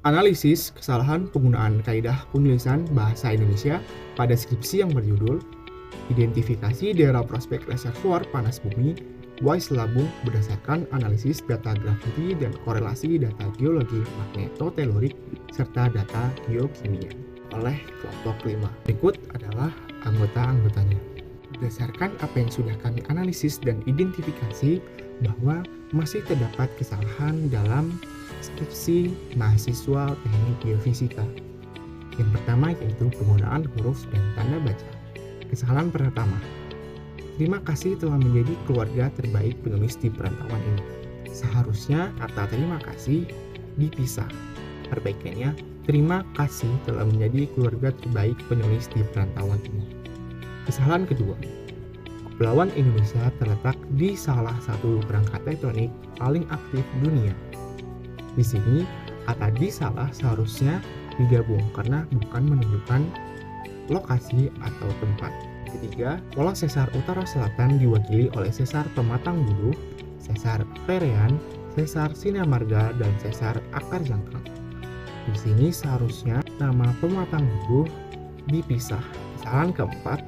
Analisis kesalahan penggunaan kaidah penulisan bahasa Indonesia pada skripsi yang berjudul Identifikasi Daerah Prospek Reservoir Panas Bumi WISE Labung berdasarkan analisis data graviti dan korelasi data geologi magnetotelurik serta data geokimia oleh kelompok 5. Berikut adalah anggota-anggotanya. Berdasarkan apa yang sudah kami analisis dan identifikasi bahwa masih terdapat kesalahan dalam skripsi mahasiswa teknik geofisika. Yang pertama yaitu penggunaan huruf dan tanda baca. Kesalahan pertama, terima kasih telah menjadi keluarga terbaik penulis di perantauan ini. Seharusnya kata terima kasih dipisah. Perbaikannya, terima kasih telah menjadi keluarga terbaik penulis di perantauan ini. Kesalahan kedua, Kepulauan Indonesia terletak di salah satu perangkat tektonik paling aktif dunia. Di sini, kata di salah seharusnya digabung karena bukan menunjukkan lokasi atau tempat. Ketiga, pola sesar utara selatan diwakili oleh sesar Pematang Bulu, sesar Perean, sesar Sinamarga, dan sesar Akar Jangkang. Di sini seharusnya nama Pematang Bulu dipisah. Kesalahan keempat,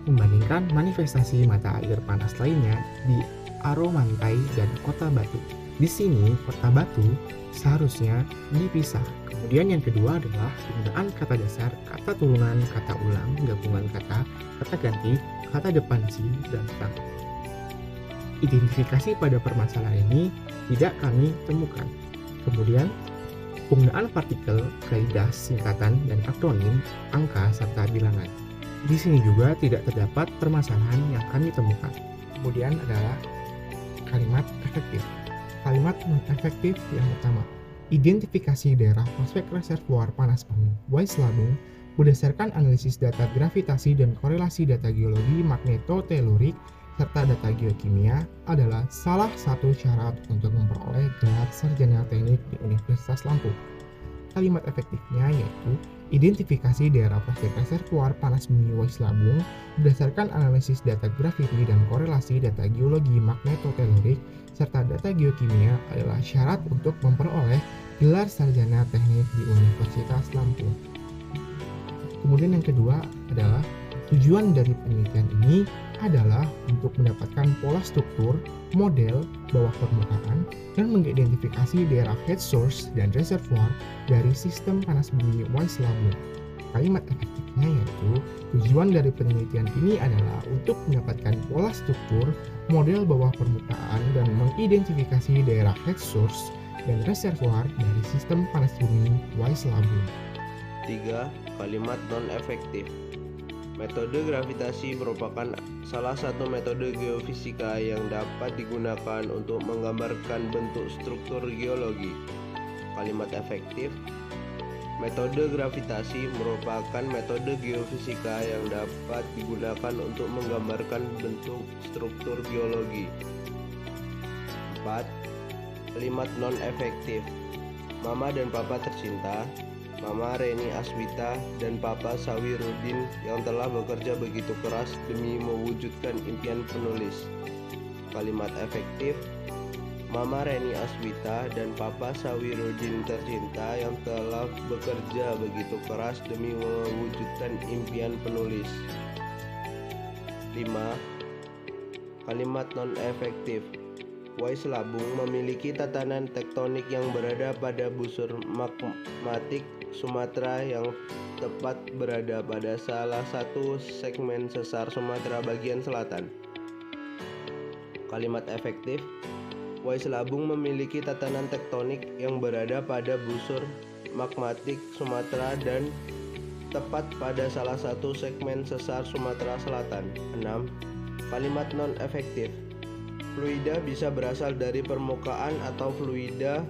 membandingkan manifestasi mata air panas lainnya di Aromantai dan Kota Batu. Di sini, Kota Batu seharusnya dipisah. Kemudian yang kedua adalah penggunaan kata dasar, kata turunan, kata ulang, gabungan kata, kata ganti, kata depan si, dan tang. Identifikasi pada permasalahan ini tidak kami temukan. Kemudian, penggunaan partikel, kaidah, singkatan, dan akronim, angka, serta bilangan. Di sini juga tidak terdapat permasalahan yang kami temukan. Kemudian adalah kalimat efektif. Kalimat non-efektif yang pertama, identifikasi daerah prospek reservoir panas bumi WISE Labung berdasarkan analisis data gravitasi dan korelasi data geologi magnetotelurik serta data geokimia adalah salah satu syarat untuk memperoleh gelar sarjana teknik di Universitas Lampung. Kalimat efektifnya yaitu identifikasi daerah prospek reservoir panas bumi WISE Labung berdasarkan analisis data graviti dan korelasi data geologi magnetotelurik serta data geokimia adalah syarat untuk memperoleh gelar sarjana teknik di Universitas Lampung. Kemudian yang kedua adalah tujuan dari penelitian ini adalah untuk mendapatkan pola struktur, model bawah permukaan, dan mengidentifikasi daerah head source dan reservoir dari sistem panas bumi WISE Labung. Kalimat efektifnya yaitu tujuan dari penelitian ini adalah untuk mendapatkan pola struktur, model bawah permukaan, dan mengidentifikasi daerah head source dan reservoir dari sistem panas bumi WISE Labung. 3. Kalimat non-efektif. Metode gravitasi merupakan salah satu metode geofisika yang dapat digunakan untuk menggambarkan bentuk struktur geologi. Kalimat efektif. Metode gravitasi merupakan metode geofisika yang dapat digunakan untuk menggambarkan bentuk struktur geologi. 4. Kalimat non-efektif. Mama dan Papa tercinta, Mama Reni Aswita dan Papa Sawirudin yang telah bekerja begitu keras demi mewujudkan impian penulis. Kalimat efektif. Mama Reni Aswita dan Papa Sawirudin tercinta yang telah bekerja begitu keras demi mewujudkan impian penulis. 5. Kalimat non-efektif. WISE Labung memiliki tatanan tektonik yang berada pada busur magmatik Sumatera yang tepat berada pada salah satu segmen sesar Sumatera bagian selatan. Kalimat efektif. WISE Labung memiliki tatanan tektonik yang berada pada busur magmatik Sumatera dan tepat pada salah satu segmen sesar Sumatera Selatan. 6. Kalimat non-efektif. Fluida bisa berasal dari permukaan atau fluida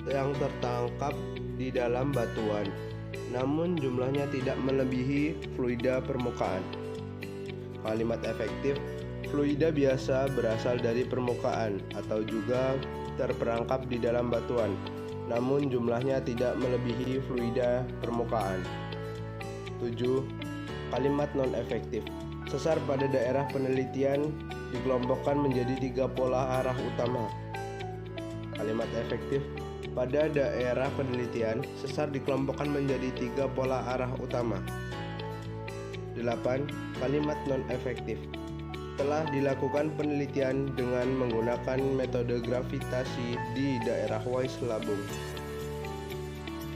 yang tertangkap di dalam batuan, namun jumlahnya tidak melebihi fluida permukaan. Kalimat efektif. Fluida biasa berasal dari permukaan atau juga terperangkap di dalam batuan, namun jumlahnya tidak melebihi fluida permukaan. 7. Kalimat non-efektif. Sesar pada daerah penelitian dikelompokkan menjadi 3 pola arah utama. Kalimat efektif. Pada daerah penelitian, sesar dikelompokkan menjadi 3 pola arah utama. 8. Kalimat non-efektif. Telah dilakukan penelitian dengan menggunakan metode gravitasi di daerah Wais-Labung.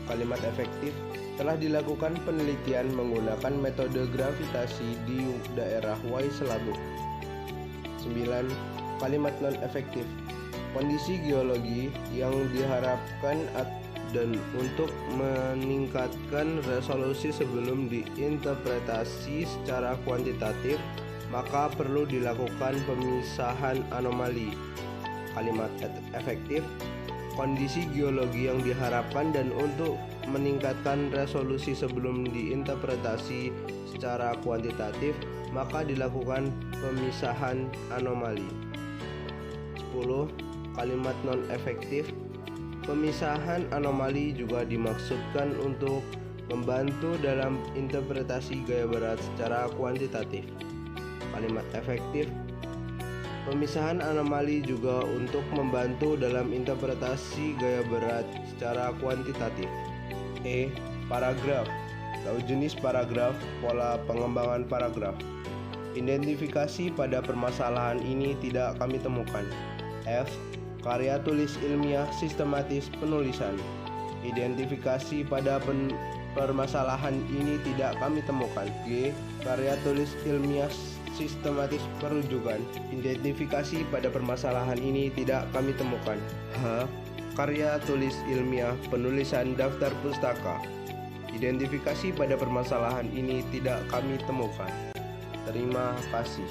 Kalimat efektif. Telah dilakukan penelitian menggunakan metode gravitasi di daerah Wais-Labung. 9. Kalimat non-efektif. Kondisi geologi yang diharapkan dan untuk meningkatkan resolusi sebelum diinterpretasi secara kuantitatif, maka perlu dilakukan pemisahan anomali. Kalimat efektif. Kondisi geologi yang diharapkan dan untuk meningkatkan resolusi sebelum diinterpretasi secara kuantitatif, maka dilakukan pemisahan anomali. 10. Kalimat non-efektif. Pemisahan anomali juga dimaksudkan untuk membantu dalam interpretasi gaya berat secara kuantitatif. Kalimat efektif. Pemisahan anomali juga untuk membantu dalam interpretasi gaya berat secara kuantitatif. Paragraf. Tahu jenis paragraf, pola pengembangan paragraf. Identifikasi pada permasalahan ini tidak kami temukan. F. Karya tulis ilmiah sistematis penulisan. Identifikasi pada permasalahan ini tidak kami temukan. G. Karya tulis ilmiah sistematis perujukan. Identifikasi pada permasalahan ini tidak kami temukan. H. Karya tulis ilmiah penulisan daftar pustaka. Identifikasi pada permasalahan ini tidak kami temukan. Terima kasih.